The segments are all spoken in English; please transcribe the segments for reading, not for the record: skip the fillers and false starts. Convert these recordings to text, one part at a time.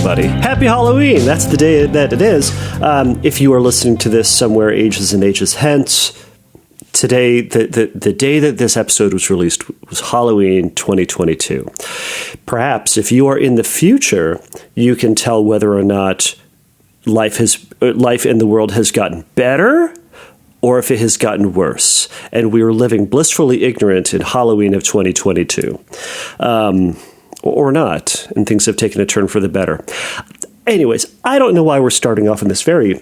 everybody. Happy Halloween! That's the day that it is. If you are listening to this somewhere ages and ages hence, today, the day that this episode was released was Halloween 2022. Perhaps if you are in the future, you can tell whether or not life in the world has gotten better or if it has gotten worse. And we are living blissfully ignorant in Halloween of 2022. Or not, and things have taken a turn for the better. Anyways, I don't know why we're starting off in this very,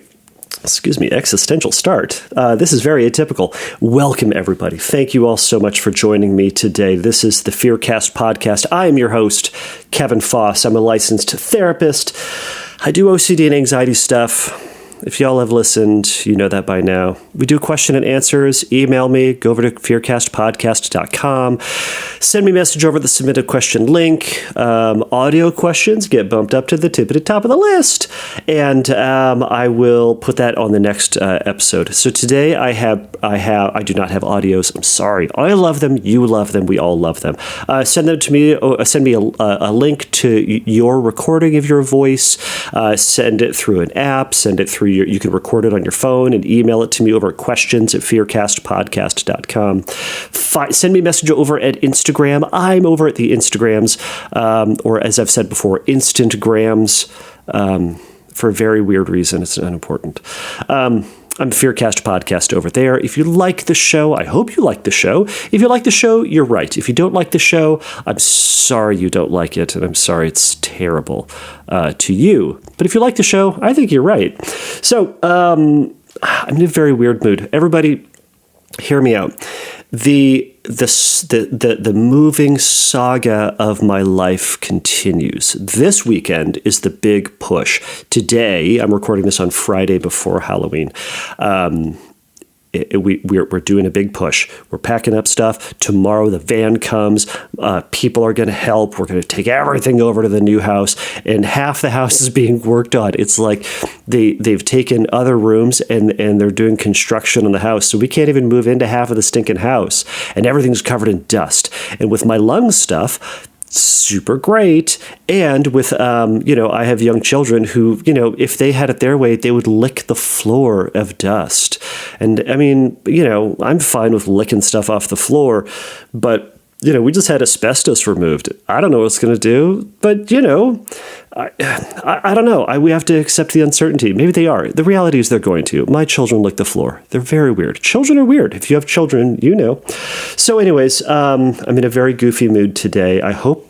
existential start. This is very atypical. Welcome, everybody. Thank you all so much for joining me today. This is the Fearcast podcast. I am your host, Kevin Foss. I'm a licensed therapist. I do OCD and anxiety stuff. If y'all have listened, you know that by now. We do question and answers. Email me. Go over to fearcastpodcast.com. Send me a message over the submit a question link. Audio questions get bumped up to the tippity top of the list. And I will put that on the next episode. So today I do not have audios. I'm sorry. I love them. You love them. We all love them. Send them to me. Send me a link to your recording of your voice. Send it through an app. Send it through you can record it on your phone and email it to me over at questions@fearcastpodcast.com. Send me a message over at Instagram. I'm over at the Instagrams, or as I've said before, Instantgrams, for a very weird reason. It's unimportant. I'm Fearcast Podcast over there. If you like the show, I hope you like the show. If you like the show, you're right. If you don't like the show, I'm sorry you don't like it, and I'm sorry it's terrible to you. But if you like the show, I think you're right. So I'm in a very weird mood. Everybody, hear me out. The moving saga of my life continues. This weekend is the big push. Today, I'm recording this on Friday before Halloween. We're doing a big push. We're packing up stuff. Tomorrow the van comes. People are going to help. We're going to take everything over to the new house, and half the house is being worked on. It's like they've taken other rooms and they're doing construction on the house, so we can't even move into half of the stinking house, and everything's covered in dust. And with my lung stuff, super great. And with, I have young children who, if they had it their way, they would lick the floor of dust. And I mean, I'm fine with licking stuff off the floor, but, we just had asbestos removed. I don't know what it's going to do, but, I don't know. We have to accept the uncertainty. Maybe they are. The reality is they're going to. My children lick the floor. They're very weird. Children are weird. If you have children, you know. So anyways, I'm in a very goofy mood today. I hope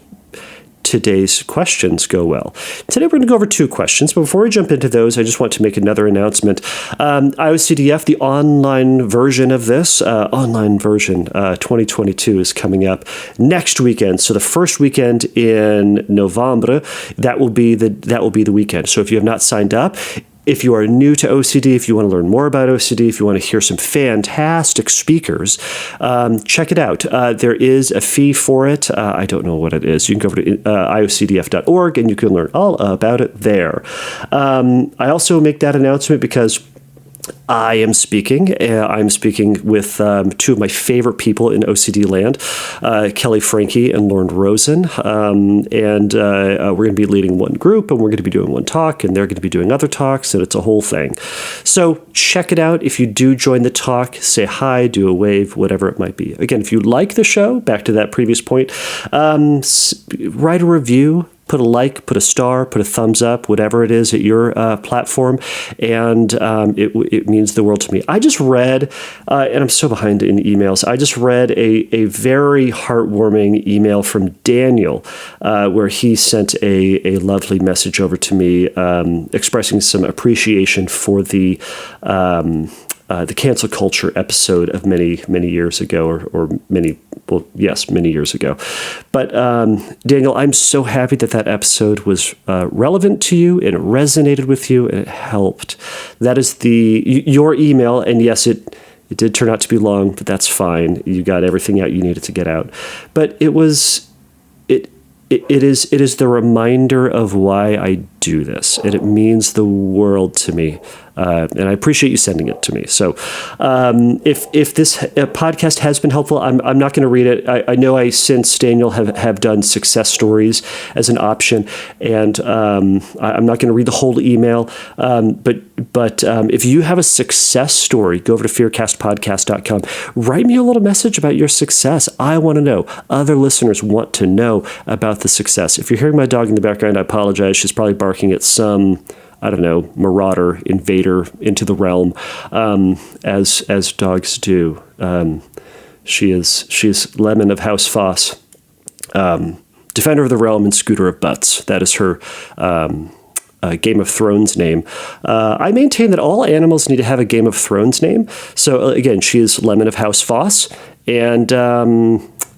today's questions go well. Today we're going to go over two questions, but before we jump into those, I just want to make another announcement. IOCDF, the online version of this, 2022 is coming up next weekend. So the first weekend in November, that will be the weekend. So if you have not signed up, if you are new to OCD, if you want to learn more about OCD, if you want to hear some fantastic speakers, check it out. There is a fee for it. I don't know what it is. You can go over to iocdf.org and you can learn all about it there. I also make that announcement because I am speaking. I'm speaking with two of my favorite people in OCD land, Kelly Franke and Lauren Rosen. And we're going to be leading one group, and we're going to be doing one talk, and they're going to be doing other talks, and it's a whole thing. So check it out. If you do join the talk, say hi, do a wave, whatever it might be. Again, if you like the show, back to that previous point, write a review. Put a like, put a star, put a thumbs up, whatever it is at your platform, and it means the world to me. I just read, and I'm so behind in emails, I just read a very heartwarming email from Daniel where he sent a lovely message over to me expressing some appreciation for the cancel culture episode of many years ago, many years ago. But Daniel, I'm so happy that episode was relevant to you, and it resonated with you, and it helped. That is your email, and yes, it did turn out to be long, but that's fine. You got everything out you needed to get out. But it is the reminder of why I do this, and it means the world to me. And I appreciate you sending it to me. So if this podcast has been helpful, I'm not going to read it. I know I, since Daniel, have done success stories as an option, and I'm not going to read the whole email. But if you have a success story, go over to fearcastpodcast.com. Write me a little message about your success. I want to know. Other listeners want to know about the success. If you're hearing my dog in the background, I apologize. She's probably barking at some, I don't know, marauder, invader into the realm, as dogs do. She's Lemon of House Foss, defender of the realm and scooter of butts. That is her Game of Thrones name. I maintain that all animals need to have a Game of Thrones name. So again, she is Lemon of House Foss and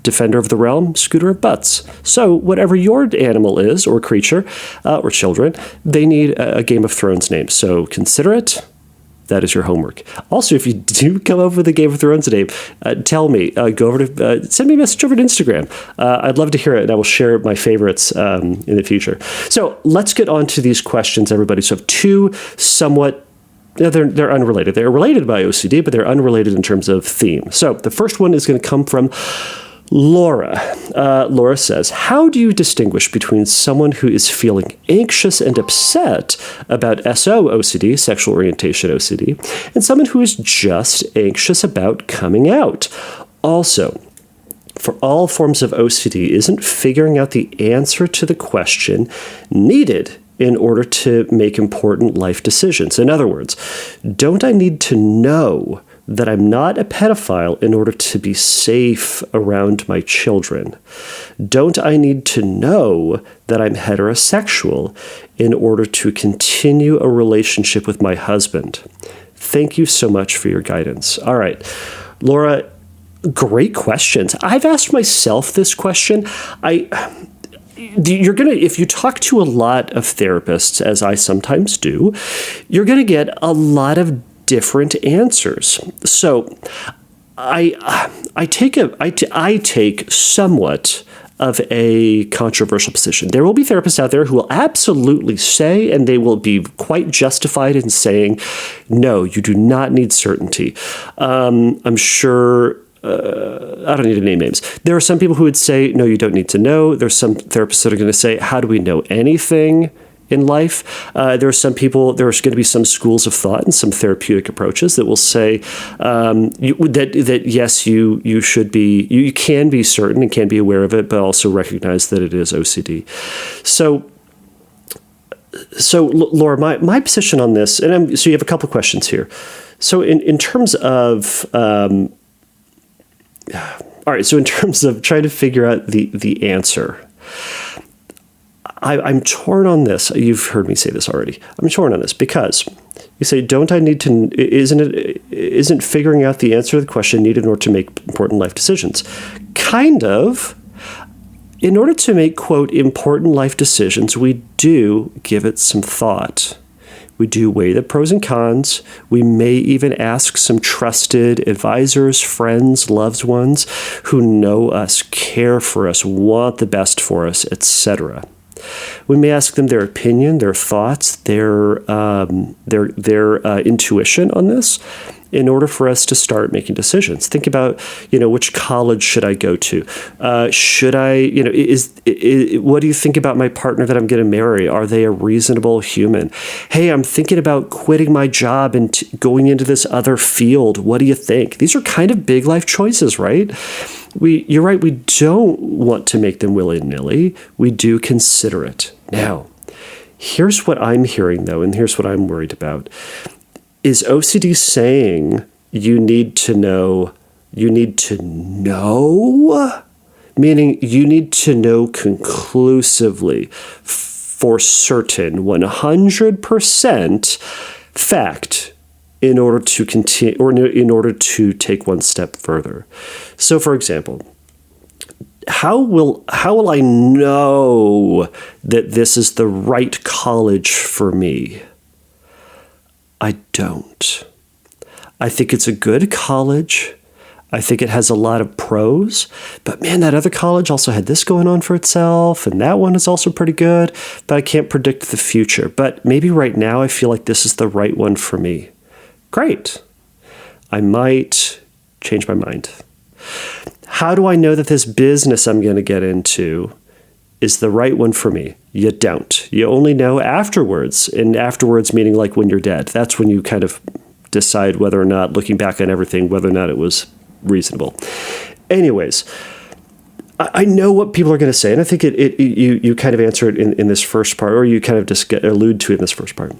defender of the realm, scooter of butts. So whatever your animal is, or creature, or children, they need a Game of Thrones name. So consider it. That is your homework. Also, if you do come up with a Game of Thrones name, tell me. Go over to send me a message over to Instagram. I'd love to hear it, and I will share my favorites in the future. So let's get on to these questions, everybody. So I have two somewhat. They're unrelated. They're related by OCD, but they're unrelated in terms of theme. So the first one is going to come from Laura. Laura says, how do you distinguish between someone who is feeling anxious and upset about SO-OCD, sexual orientation OCD, and someone who is just anxious about coming out? Also, for all forms of OCD, isn't figuring out the answer to the question needed in order to make important life decisions? In other words, don't I need to know that I'm not a pedophile in order to be safe around my children? Don't I need to know that I'm heterosexual in order to continue a relationship with my husband? Thank you so much for your guidance. All right, Laura, great questions. I've asked myself this question. If you talk to a lot of therapists, as I sometimes do, you're going to get a lot of different answers. So I take somewhat of a controversial position. There will be therapists out there who will absolutely say, and they will be quite justified in saying, no, you do not need certainty. I'm sure I don't need to name names. There are some people who would say, no, you don't need to know. There's some therapists that are going to say, how do we know anything in life? There are some people, there's going to be some schools of thought and some therapeutic approaches that will say that yes, you should be, you can be certain and can be aware of it, but also recognize that it is OCD. So Laura, my position on this, and so you have a couple of questions here. So in terms of, all right, so in terms of trying to figure out the answer, I'm torn on this. You've heard me say this already. I'm torn on this because you say, don't I need to, isn't figuring out the answer to the question needed in order to make important life decisions? Kind of. In order to make, quote, important life decisions, we do give it some thought. We do weigh the pros and cons. We may even ask some trusted advisors, friends, loved ones who know us, care for us, want the best for us, etc. We may ask them their opinion, their thoughts, their intuition on this in order for us to start making decisions. Think about, which college should I go to? Should I, what do you think about my partner that I'm going to marry? Are they a reasonable human? Hey, I'm thinking about quitting my job and going into this other field. What do you think? These are kind of big life choices, right? You're right, we don't want to make them willy-nilly. We do consider it. Now, here's what I'm hearing, though, and here's what I'm worried about. Is OCD saying you need to know, meaning you need to know conclusively, for certain, 100% fact, in order to continue, or in order to take one step further? So, for example, how will I know that this is the right college for me? I don't. I think it's a good college. I think it has a lot of pros, but man, that other college also had this going on for itself, and that one is also pretty good, but I can't predict the future. But maybe right now I feel like this is the right one for me. Great. I might change my mind. How do I know that this business I'm going to get into is the right one for me? You don't. You only know afterwards, and afterwards meaning like when you're dead. That's when you kind of decide whether or not, looking back on everything, whether or not it was reasonable. Anyways, I know what people are going to say, and I think you kind of answer it in this first part, or you kind of just allude to it in this first part.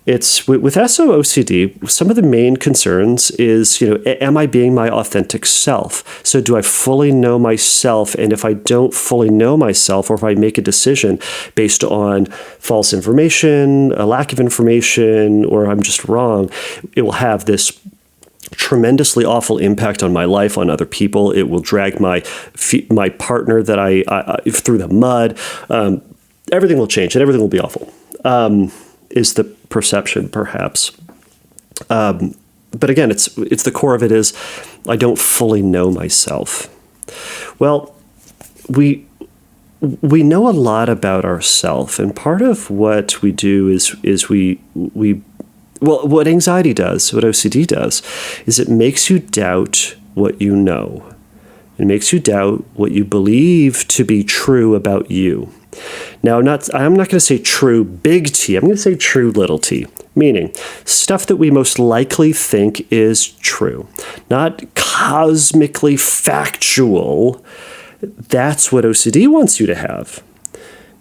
It's with SO-OCD, some of the main concerns is, am I being my authentic self? So do I fully know myself? And if I don't fully know myself, or if I make a decision based on false information, a lack of information, or I'm just wrong, it will have this tremendously awful impact on my life, on other people. It will drag my partner that I through the mud. Everything will change and everything will be awful. Is the perception, perhaps. But again, it's the core of it is I don't fully know myself. Well, we know a lot about ourselves, and part of what we do is we what anxiety does, what OCD does, is it makes you doubt what you know. It makes you doubt what you believe to be true about you. Now, I'm not going to say true big T. I'm going to say true little t, meaning stuff that we most likely think is true, not cosmically factual. That's what OCD wants you to have.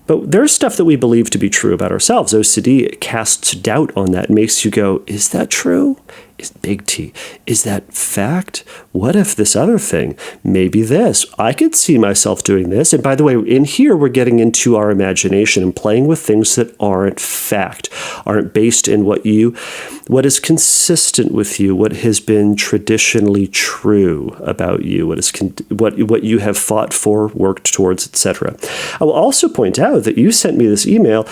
But there's stuff that we believe to be true about ourselves. OCD casts doubt on that, makes you go, is that true? Is big T. Is that fact? What if this other thing? Maybe this. I could see myself doing this. And by the way, in here, we're getting into our imagination and playing with things that aren't fact, aren't based in what is consistent with you, what has been traditionally true about you, what you have fought for, worked towards, etc. I will also point out that you sent me this email.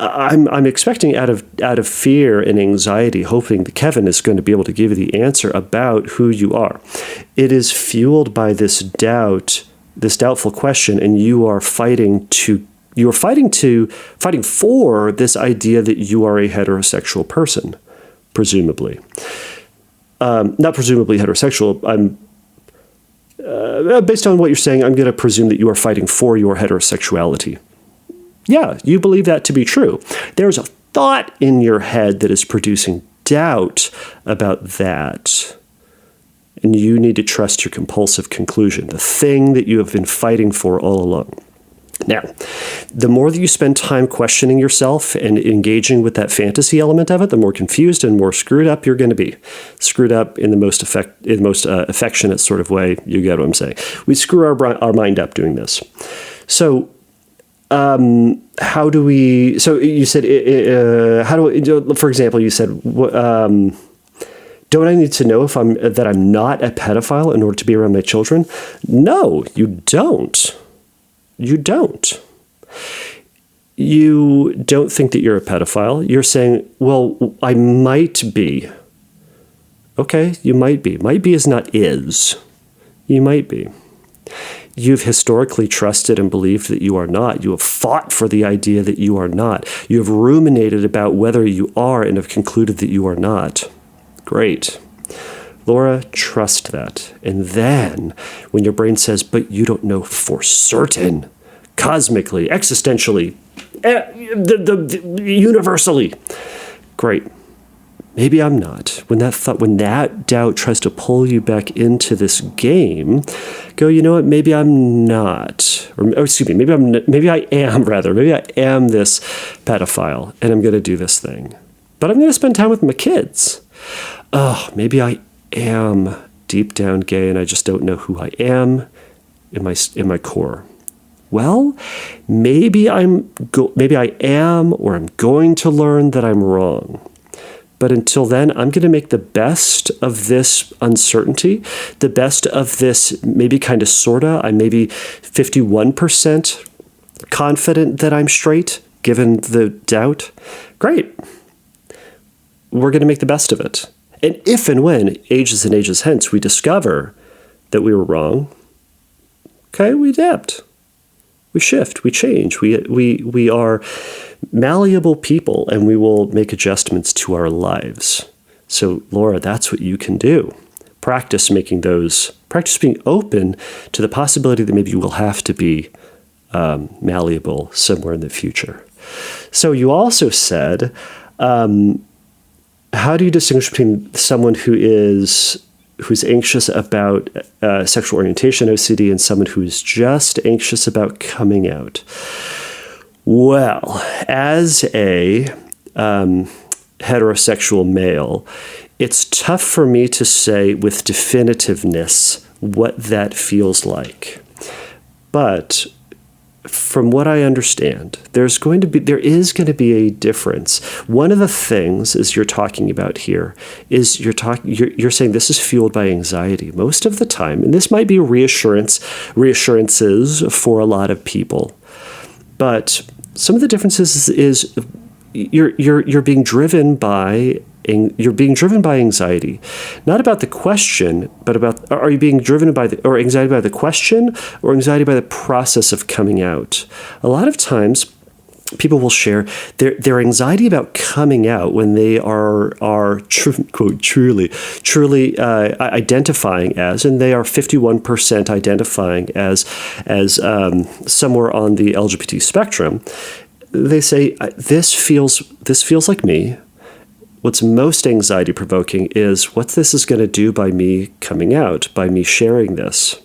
I'm expecting out of fear and anxiety, hoping that Kevin is going to be able to give you the answer about who you are. It is fueled by this doubt, this doubtful question, and you are fighting for this idea that you are a heterosexual person, presumably. Not presumably heterosexual. Based on what you're saying, I'm going to presume that you are fighting for your heterosexuality. Yeah, you believe that to be true. There's a thought in your head that is producing doubt about that. And you need to trust your compulsive conclusion, the thing that you have been fighting for all along. Now, the more that you spend time questioning yourself and engaging with that fantasy element of it, the more confused and more screwed up you're going to be. Screwed up in the most affectionate sort of way. You get what I'm saying. We screw our mind up doing this. So, how do we? So you said, how do we? For example, you said, don't I need to know that I'm not a pedophile in order to be around my children? No, you don't. You don't. You don't think that you're a pedophile. You're saying, well, I might be. Okay, you might be. Might be is not is. You might be. You've historically trusted and believed that you are not. You have fought for the idea that you are not. You have ruminated about whether you are and have concluded that you are not. Great. Laura, trust that. And then when your brain says, but you don't know for certain, cosmically, existentially, universally, great. Maybe I'm not. When that doubt tries to pull you back into this game, go, you know what? Maybe I'm not. Maybe I am this pedophile, and I'm going to do this thing. But I'm going to spend time with my kids. Oh, maybe I am deep down gay, and I just don't know who I am in my core. Well, maybe I am, or I'm going to learn that I'm wrong. But until then, I'm going to make the best of this uncertainty, the best of this maybe kind of sorta. I'm maybe 51% confident that I'm straight, given the doubt. Great. We're going to make the best of it. And if and when, ages and ages hence, we discover that we were wrong, okay, we adapt. We shift, we change. We are malleable people, and we will make adjustments to our lives. So, Laura, that's what you can do. Practice being open to the possibility that maybe you will have to be malleable somewhere in the future. So you also said, how do you distinguish between someone who's anxious about sexual orientation OCD and someone who's just anxious about coming out? Well, as a heterosexual male, it's tough for me to say with definitiveness what that feels like. But from what I understand, there is going to be a difference. One of the things as you're talking about here is you're saying this is fueled by anxiety most of the time, and this might be reassurances for a lot of people. But some of the differences is you're being driven by anxiety, not about the question, but about, are you being driven by anxiety by the question or anxiety by the process of coming out? A lot of times people will share their anxiety about coming out when they are quote, truly identifying as, and they are 51% identifying as somewhere on the LGBT spectrum. They say, this feels like me. What's most anxiety provoking is what this is going to do by me coming out, by me sharing this,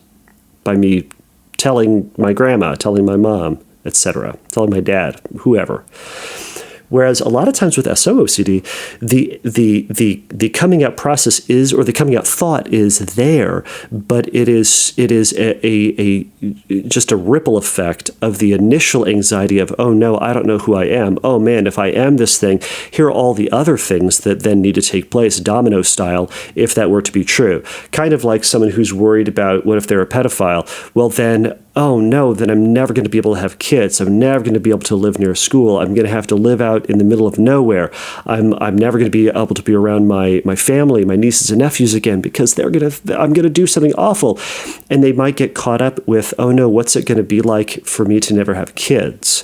by me telling my grandma, telling my mom, etc., telling my dad, whoever. Whereas a lot of times with SO-OCD, the coming out process is, or the coming out thought is there, but it is a just a ripple effect of the initial anxiety of, oh no, I don't know who I am. Oh man, if I am this thing, here are all the other things that then need to take place, domino style, if that were to be true. Kind of like someone who's worried about, what if they're a pedophile? Well then, oh no, then I'm never going to be able to have kids. I'm never going to be able to live near a school. I'm going to have to live out in the middle of nowhere. I'm never going to be able to be around my family, my nieces and nephews again, because I'm going to do something awful. And they might get caught up with, oh no, what's it going to be like for me to never have kids?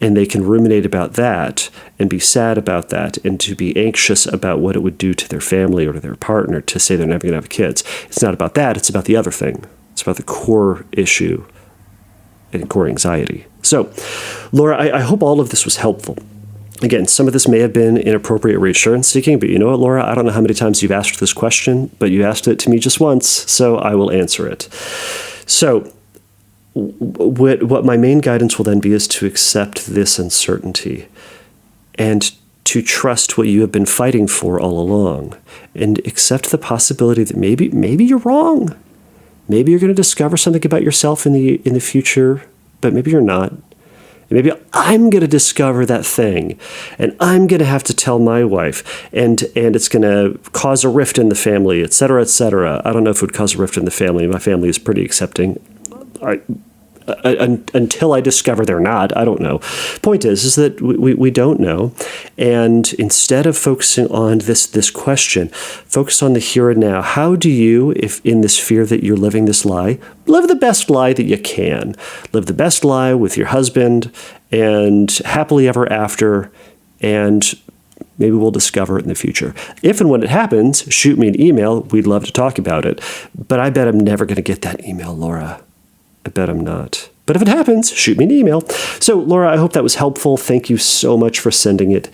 And they can ruminate about that and be sad about that and to be anxious about what it would do to their family or to their partner to say they're never going to have kids. It's not about that. It's about the other thing. It's about the core issue and core anxiety. So, Laura, I hope all of this was helpful. Again, some of this may have been inappropriate reassurance seeking, but you know what, Laura? I don't know how many times you've asked this question, but you asked it to me just once, so I will answer it. So, what my main guidance will then be is to accept this uncertainty and to trust what you have been fighting for all along, and accept the possibility that maybe you're wrong. Maybe you're going to discover something about yourself in the future, but maybe you're not. And maybe I'm going to discover that thing, and I'm going to have to tell my wife, and it's going to cause a rift in the family, et cetera, et cetera. I don't know if it would cause a rift in the family. My family is pretty accepting. Until I discover they're not, I don't know. Point is that we don't know. And instead of focusing on this question, focus on the here and now. How do you, if in this fear that you're living this lie, live the best lie that you can? Live the best lie with your husband and happily ever after, and maybe we'll discover it in the future. If and when it happens, shoot me an email. We'd love to talk about it. But I bet I'm never going to get that email, Laura. I bet I'm not. But if it happens, shoot me an email. So, Laura, I hope that was helpful. Thank you so much for sending it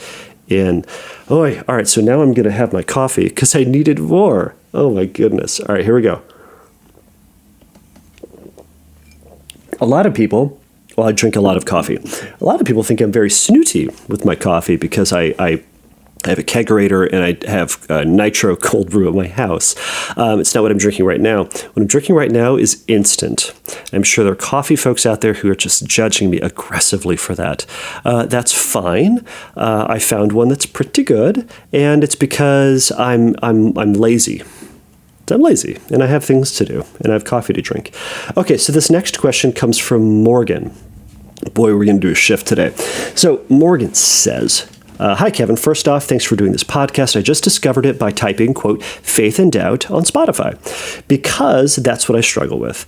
in. All right, so now I'm going to have my coffee because I needed more. Oh, my goodness. All right, here we go. A lot of people, well, I drink a lot of coffee. A lot of people think I'm very snooty with my coffee because I have a kegerator and I have nitro cold brew at my house. It's not what I'm drinking right now. What I'm drinking right now is instant. I'm sure there are coffee folks out there who are just judging me aggressively for that. That's fine. I found one that's pretty good, and it's because I'm lazy. I'm lazy, and I have things to do, and I have coffee to drink. Okay, so this next question comes from Morgan. Boy, we're going to do a shift today. So Morgan says, Hi, Kevin. First off, thanks for doing this podcast. I just discovered it by typing, quote, faith and doubt on Spotify, because that's what I struggle with.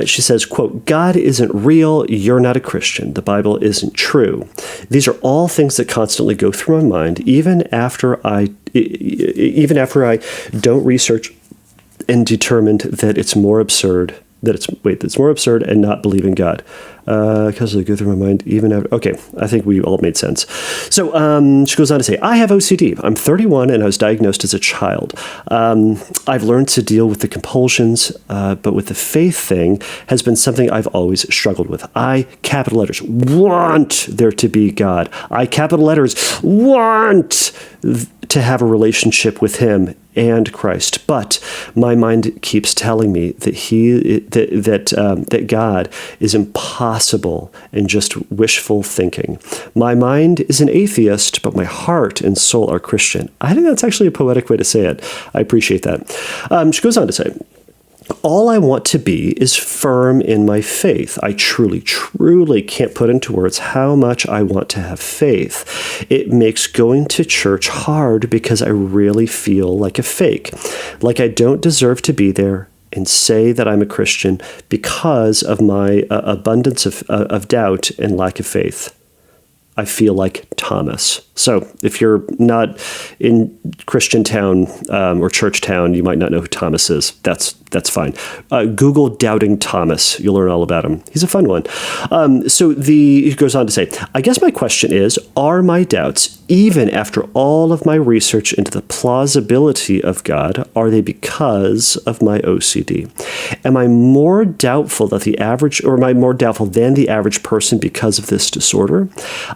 She says, quote, God isn't real. You're not a Christian. The Bible isn't true. These are all things that constantly go through my mind, even after I don't research and determined that it's more absurd. That's more absurd and not believe in God. Because they go through my mind even after. Okay, I think we all made sense. So she goes on to say, I have OCD. I'm 31 and I was diagnosed as a child. I've learned to deal with the compulsions, but with the faith thing has been something I've always struggled with. I, capital letters, want there to be God. I, capital letters, want to have a relationship with him and Christ, but my mind keeps telling me that God is impossible and just wishful thinking. My mind is an atheist, but my heart and soul are Christian. I think that's actually a poetic way to say it. I appreciate that. She goes on to say, all I want to be is firm in my faith. I truly, truly can't put into words how much I want to have faith. It makes going to church hard because I really feel like a fake, like I don't deserve to be there and say that I'm a Christian because of my abundance of doubt and lack of faith. I feel like Thomas. So if you're not in Christian town or church town, you might not know who Thomas is. That's fine. Google Doubting Thomas. You'll learn all about him. He's a fun one. He goes on to say, I guess my question is, are my doubts, even after all of my research into the plausibility of God, are they because of my OCD? Am I more doubtful than the average person because of this disorder?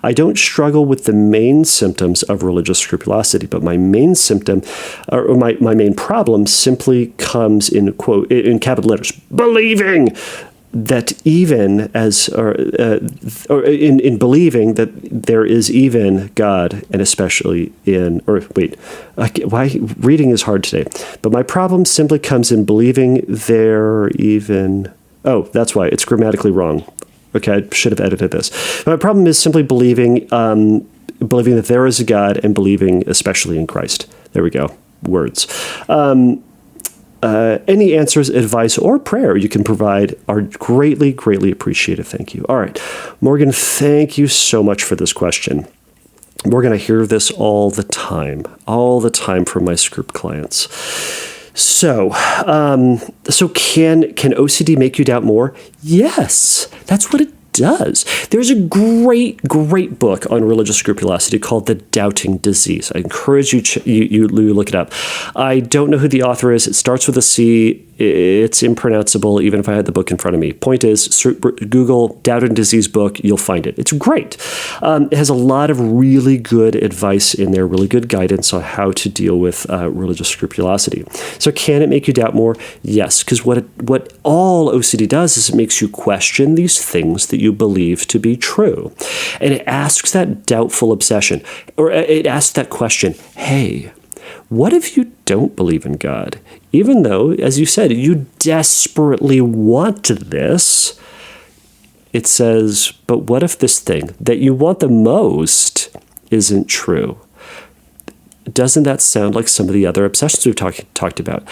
I don't struggle with the main symptoms of religious scrupulosity, but my main symptom, or my main problem, simply comes in, quote, in capital letters, believing that even as, or in believing that there is even God, and especially in, why reading is hard today, but my problem simply comes in believing there even, that's why, it's grammatically wrong. Okay, I should have edited this. My problem is simply believing that there is a God and believing especially in Christ. There we go. Words. Any answers, advice, or prayer you can provide are greatly, greatly appreciated. Thank you. All right. Morgan, thank you so much for this question. We're going to hear this all the time from my Scroop clients. So can OCD make you doubt more? Yes, that's what it does. There's a great book on religious scrupulosity called The Doubting Disease. I encourage you look it up. I don't know who the author is. It starts with a C. It's impronounceable, even if I had the book in front of me. Point is, Google Doubting Disease book, you'll find it. It's great. It has a lot of really good advice in there, really good guidance on how to deal with religious scrupulosity. So can it make you doubt more? Yes, because what all OCD does is it makes you question these things that you believe to be true. And it asks that doubtful obsession, or it asks that question, hey, what if you don't believe in God? Even though, as you said, you desperately want this, it says, but what if this thing that you want the most isn't true? Doesn't that sound like some of the other obsessions we've talked about?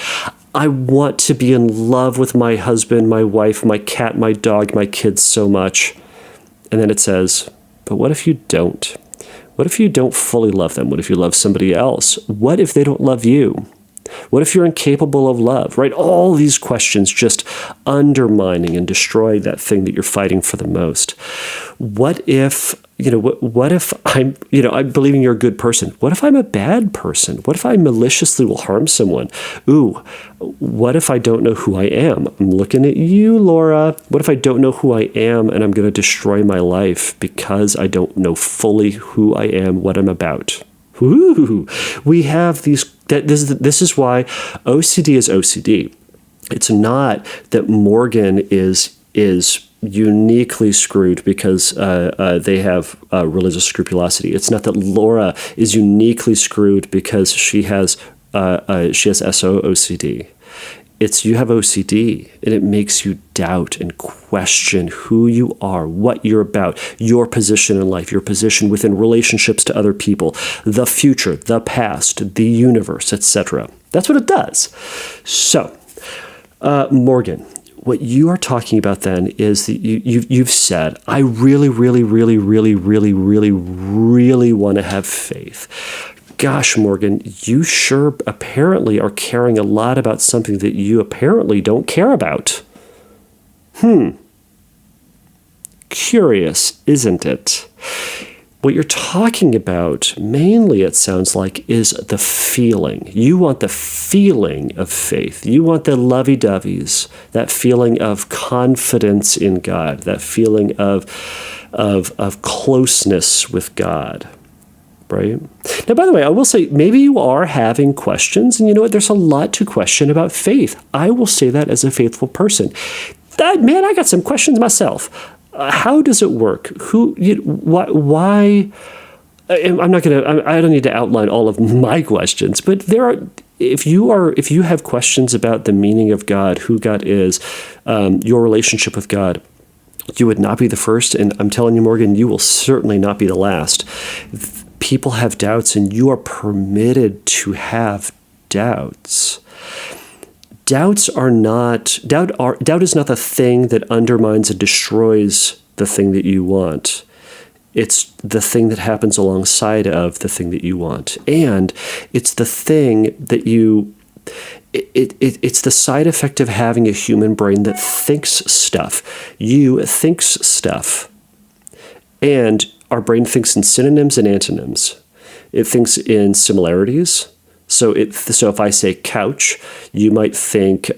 I want to be in love with my husband, my wife, my cat, my dog, my kids so much. And then it says, but what if you don't? What if you don't fully love them? What if you love somebody else? What if they don't love you? What if you're incapable of love, right? All these questions just undermining and destroying that thing that you're fighting for the most. What if, what if I'm believing you're a good person? What if I'm a bad person? What if I maliciously will harm someone? Ooh, what if I don't know who I am? I'm looking at you, Laura. What if I don't know who I am and I'm going to destroy my life because I don't know fully who I am, what I'm about? Ooh, we have these. This is why OCD is OCD. It's not that Morgan is uniquely screwed because they have religious scrupulosity. It's not that Laura is uniquely screwed because she has SO-OCD. It's you have OCD, and it makes you doubt and question who you are, what you're about, your position in life, your position within relationships to other people, the future, the past, the universe, etc. That's what it does. So, Morgan, what you are talking about then is that you've said, I really, really, really, really, really, really, really want to have faith. Gosh, Morgan, you sure apparently are caring a lot about something that you apparently don't care about. Curious, isn't it? What you're talking about, mainly it sounds like, is the feeling. You want the feeling of faith. You want the lovey-doveys, that feeling of confidence in God, that feeling of closeness with God. Right? Now, by the way, I will say, maybe you are having questions, and you know what? There's a lot to question about faith. I will say that as a faithful person. Man, I got some questions myself. How does it work? Why? I'm not going to. I don't need to outline all of my questions, but there are. If you have questions about the meaning of God, who God is, your relationship with God, you would not be the first, and I'm telling you, Morgan, you will certainly not be the last. People have doubts, and you are permitted to have doubts. Doubt is not the thing that undermines and destroys the thing that you want. It's the thing that happens alongside of the thing that you want. And it's the thing that it's the side effect of having a human brain that thinks stuff. You thinks stuff. And our brain thinks in synonyms and antonyms. It thinks in similarities. So if I say couch, you might think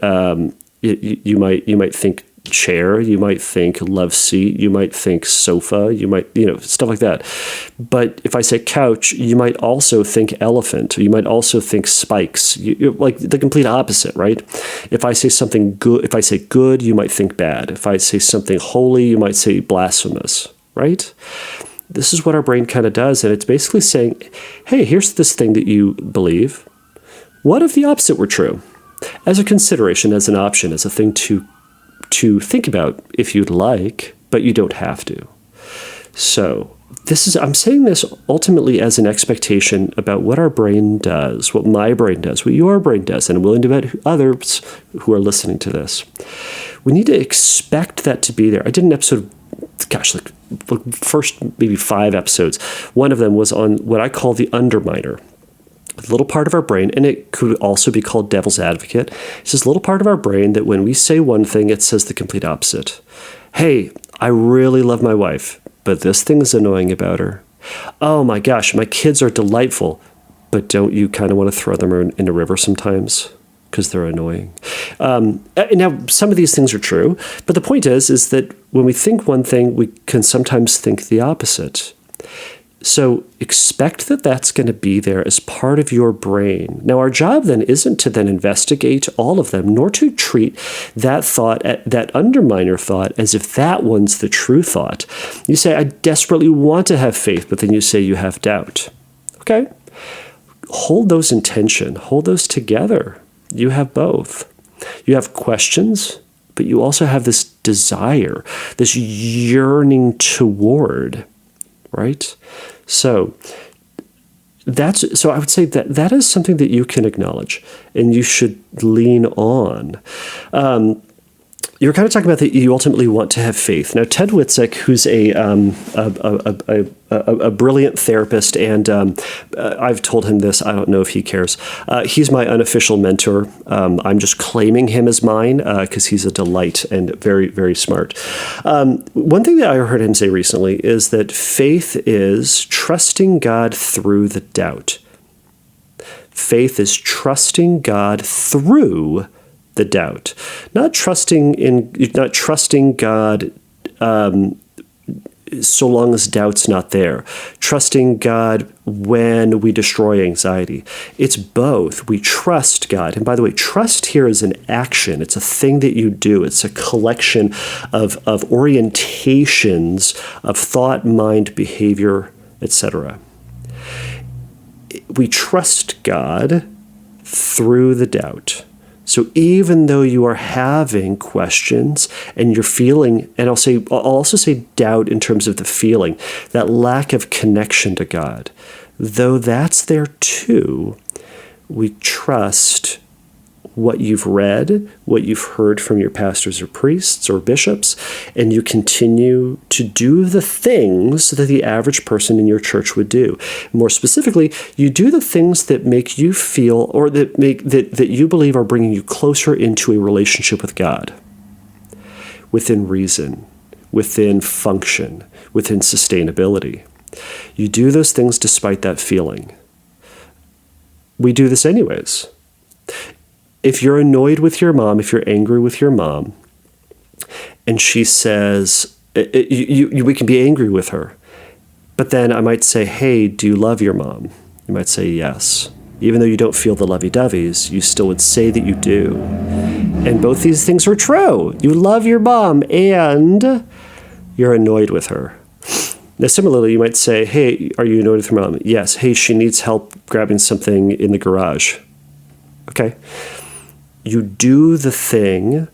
you might think chair, you might think love seat, you might think sofa, you might stuff like that. But if I say couch, you might also think elephant. You might also think spikes. Like the complete opposite, right? If I say something good, if I say good, you might think bad. If I say something holy, you might say blasphemous, right? This is what our brain kind of does, and it's basically saying, hey, here's this thing that you believe. What if the opposite were true? As a consideration, as an option, as a thing to think about if you'd like, but you don't have to. So I'm saying this ultimately as an expectation about what our brain does, what my brain does, what your brain does, and I'm willing to bet others who are listening to this. We need to expect that to be there. I did an episode, like first maybe 5 episodes. One of them was on what I call the underminer. A little part of our brain, and it could also be called devil's advocate. It's this little part of our brain that when we say one thing, it says the complete opposite. Hey, I really love my wife, but this thing is annoying about her. Oh my gosh, my kids are delightful, but don't you kind of want to throw them in a river sometimes? Because they're annoying. Now, some of these things are true, but the point is that when we think one thing, we can sometimes think the opposite. So expect that that's going to be there as part of your brain. Now, our job then isn't to then investigate all of them, nor to treat that thought, that underminer thought, as if that one's the true thought. You say, I desperately want to have faith, but then you say you have doubt. Okay? Hold those in tension. Hold those together. You have both. You have questions, but you also have this desire, this yearning toward, right? So I would say that is something that you can acknowledge and you should lean on. You're kind of talking about that you ultimately want to have faith. Now, Ted Witzek, who's a brilliant therapist, and I've told him this. I don't know if he cares. He's my unofficial mentor. I'm just claiming him as mine because he's a delight and very, very smart. One thing that I heard him say recently is that faith is trusting God through the doubt. Faith is trusting God through the doubt, not trusting God so long as doubt's not there. Trusting God when we destroy anxiety. It's both. We trust God. And by the way, trust here is an action. It's a thing that you do. It's a collection of orientations of thought, mind, behavior, etc. We trust God through the doubt. So even though you are having questions and you're feeling, and I'll also say doubt in terms of the feeling, that lack of connection to God, though that's there too, we trust what you've read, what you've heard from your pastors or priests or bishops, and you continue to do the things that the average person in your church would do. More specifically, you do the things that make you feel, or that you believe are bringing you closer into a relationship with God, within reason, within function, within sustainability. You do those things despite that feeling. We do this anyways. If you're annoyed with your mom, if you're angry with your mom, and she says, we can be angry with her, but then I might say, hey, do you love your mom? You might say yes. Even though you don't feel the lovey-doveys, you still would say that you do. And both these things are true. You love your mom and you're annoyed with her. Now, similarly, you might say, hey, are you annoyed with your mom? Yes. Hey, she needs help grabbing something in the garage. Okay. You do the thing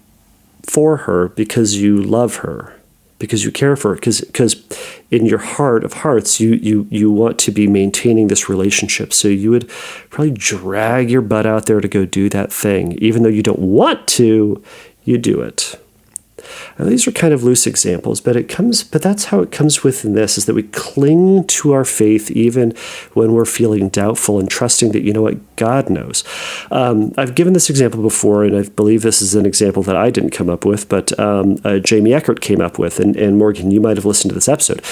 for her because you love her, because you care for her, because in your heart of hearts, you want to be maintaining this relationship. So you would probably drag your butt out there to go do that thing. Even though you don't want to, you do it. Now, these are kind of loose examples, but that's how it comes within this, is that we cling to our faith even when we're feeling doubtful and trusting that, you know what, God knows. I've given this example before, and I believe this is an example that I didn't come up with, but Jamie Eckert came up with, and Morgan, you might have listened to this episode.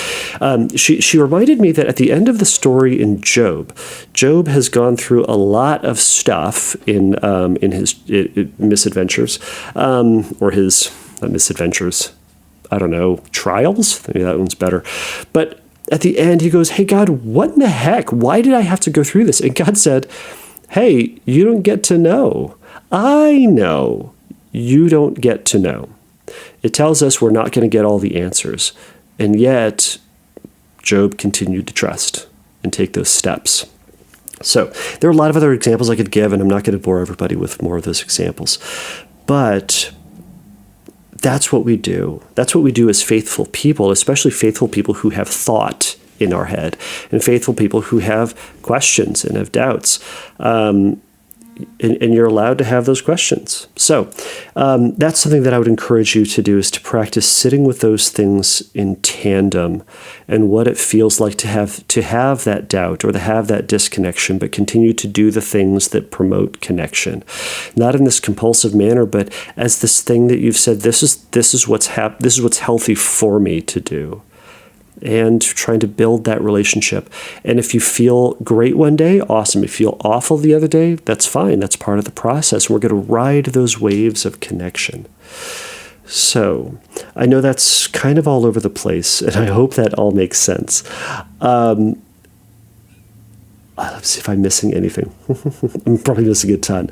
She reminded me that at the end of the story in Job has gone through a lot of stuff in his misadventures, or his... misadventures, I don't know, trials? Maybe that one's better. But at the end, he goes, hey, God, what in the heck? Why did I have to go through this? And God said, hey, you don't get to know. I know. You don't get to know. It tells us we're not going to get all the answers. And yet, Job continued to trust and take those steps. So there are a lot of other examples I could give, and I'm not going to bore everybody with more of those examples. But that's what we do. That's what we do as faithful people, especially faithful people who have thought in our head, and faithful people who have questions and have doubts. And you're allowed to have those questions. So that's something that I would encourage you to do, is to practice sitting with those things in tandem, and what it feels like to have that doubt or to have that disconnection, but continue to do the things that promote connection, not in this compulsive manner, but as this thing that you've said, this is what's healthy for me to do. And trying to build that relationship. And if you feel great one day, awesome. If you feel awful the other day, that's fine. That's part of the process. We're going to ride those waves of connection. So I know that's kind of all over the place, and I hope that all makes sense. Let's see if I'm missing anything. I'm probably missing a ton.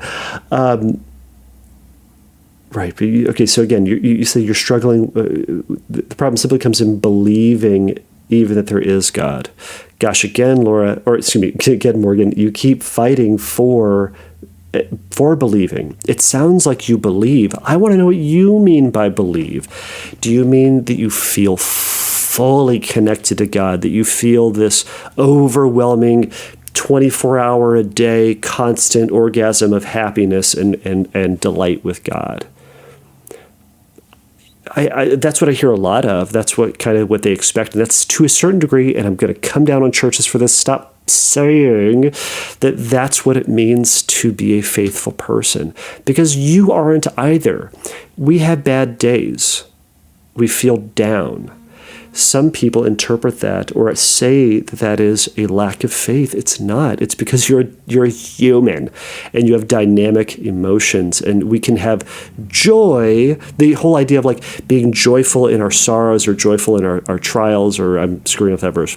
Right. But okay. So again, you say you're struggling. The problem simply comes in believing even that there is God. Gosh, again, Laura, or excuse me, again, Morgan, you keep fighting for believing. It sounds like you believe. I want to know what you mean by believe. Do you mean that you feel fully connected to God, that you feel this overwhelming 24-hour-a-day constant orgasm of happiness and delight with God? That's what I hear a lot of. That's what they expect. And that's to a certain degree, and I'm going to come down on churches for this. Stop saying that that's what it means to be a faithful person, because you aren't either. We have bad days. We feel down. Some people interpret that or say that is a lack of faith. It's not. It's because you're a human and you have dynamic emotions, and we can have joy. The whole idea of like being joyful in our sorrows or joyful in our trials, or I'm screwing up that verse.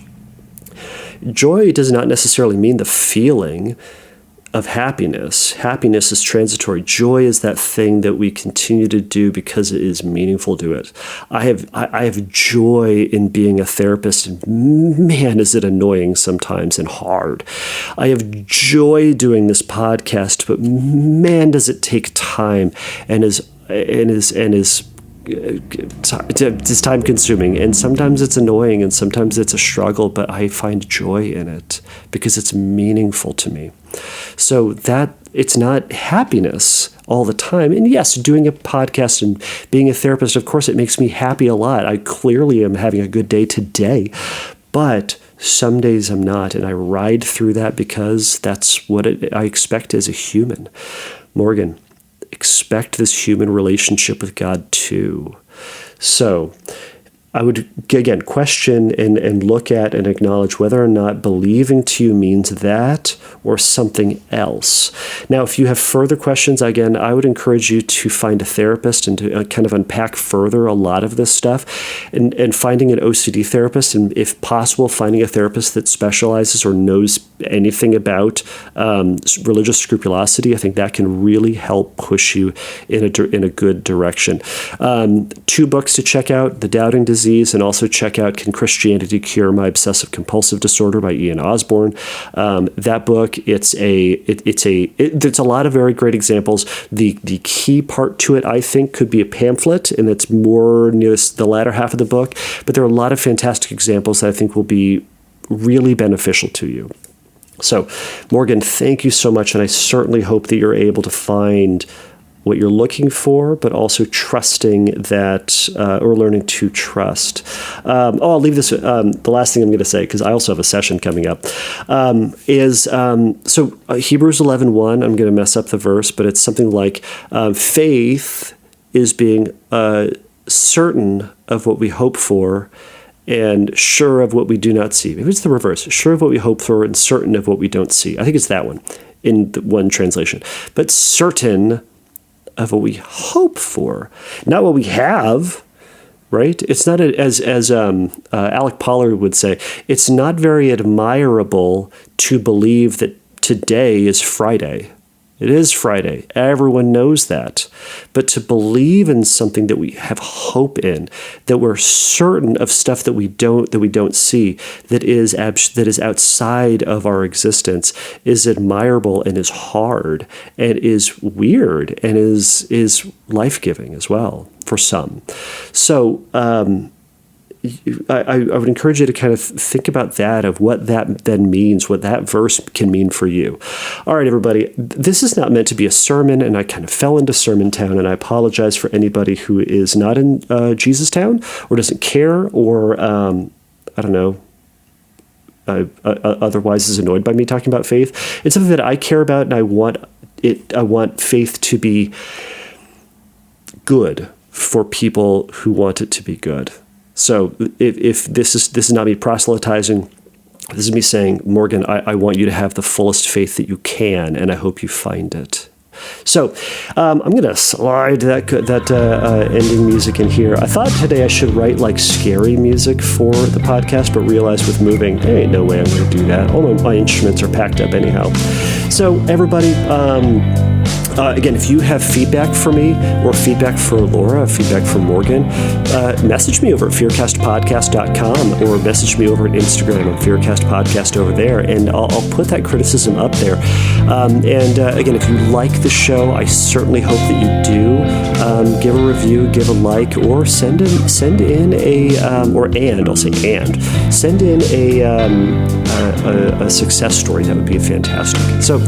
Joy does not necessarily mean the feeling. of happiness. Happiness is transitory. Joy is that thing that we continue to do because it is meaningful to it. I have joy in being a therapist, and man, is it annoying sometimes and hard. I have joy doing this podcast, but man, does it take time and is it's time consuming, and sometimes it's annoying and sometimes it's a struggle, but I find joy in it because it's meaningful to me. So that it's not happiness all the time. And yes, doing a podcast and being a therapist, of course, it makes me happy a lot. I clearly am having a good day today, but some days I'm not, and I ride through that because that's what I expect as a human. Morgan, expect this human relationship with God too. So I would, again, question and look at and acknowledge whether or not believing to you means that or something else. Now, if you have further questions, again, I would encourage you to find a therapist and to kind of unpack further a lot of this stuff, and finding an OCD therapist, and if possible, finding a therapist that specializes or knows anything about religious scrupulosity. I think that can really help push you in a good direction. 2 books to check out: The Doubting Disease, and also check out Can Christianity Cure My Obsessive Compulsive Disorder by Ian Osborne. That book, there's a lot of very great examples. The key part to it, I think, could be a pamphlet, and it's more near the latter half of the book, but there are a lot of fantastic examples that I think will be really beneficial to you. So, Morgan, thank you so much, and I certainly hope that you're able to find what you're looking for, but also trusting that, or learning to trust. I'll leave this, the last thing I'm going to say, because I also have a session coming up, is Hebrews 11:1, I'm going to mess up the verse, but it's something like, faith is being certain of what we hope for and sure of what we do not see. Maybe it's the reverse. Sure of what we hope for and certain of what we don't see. I think it's that one in the one translation. But certain of what we hope for, not what we have, right? It's not, as Alec Pollard would say, it's not very admirable to believe that today is Friday. It is Friday. Everyone knows that. But to believe in something that we have hope in, that we're certain of stuff that we don't see, that is outside of our existence, is admirable and is hard and is weird and is life-giving as well for some. So I would encourage you to kind of think about that, of what that then means, what that verse can mean for you. All right, everybody, this is not meant to be a sermon, and I kind of fell into sermon town, and I apologize for anybody who is not in Jesus town or doesn't care, or otherwise is annoyed by me talking about faith. It's something that I care about, and I want faith to be good for people who want it to be good. So if this is not me proselytizing, this is me saying, Morgan, I want you to have the fullest faith that you can, and I hope you find it. So I'm going to slide that ending music in here. I thought today I should write like scary music for the podcast, but realized with moving, there ain't no way I'm going to do that. All my instruments are packed up anyhow. So everybody, again, if you have feedback for me or feedback for Laura, feedback for Morgan, message me over at fearcastpodcast.com or message me over at Instagram on fearcastpodcast over there, and I'll put that criticism up there. Again, if you like the show, I certainly hope that you do. Give a review, give a like, or send in a success story. That would be fantastic. So,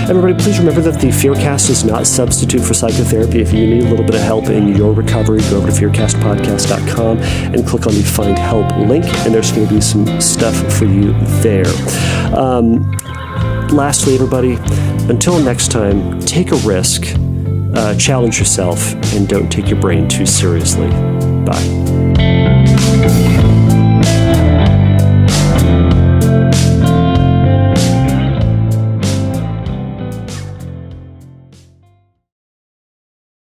everybody, please remember that the Fearcast is not a substitute for psychotherapy. If you need a little bit of help in your recovery, go over to fearcastpodcast.com and click on the Find Help link, and there's going to be some stuff for you there. Lastly, everybody, until next time, take a risk, challenge yourself, and don't take your brain too seriously. Bye.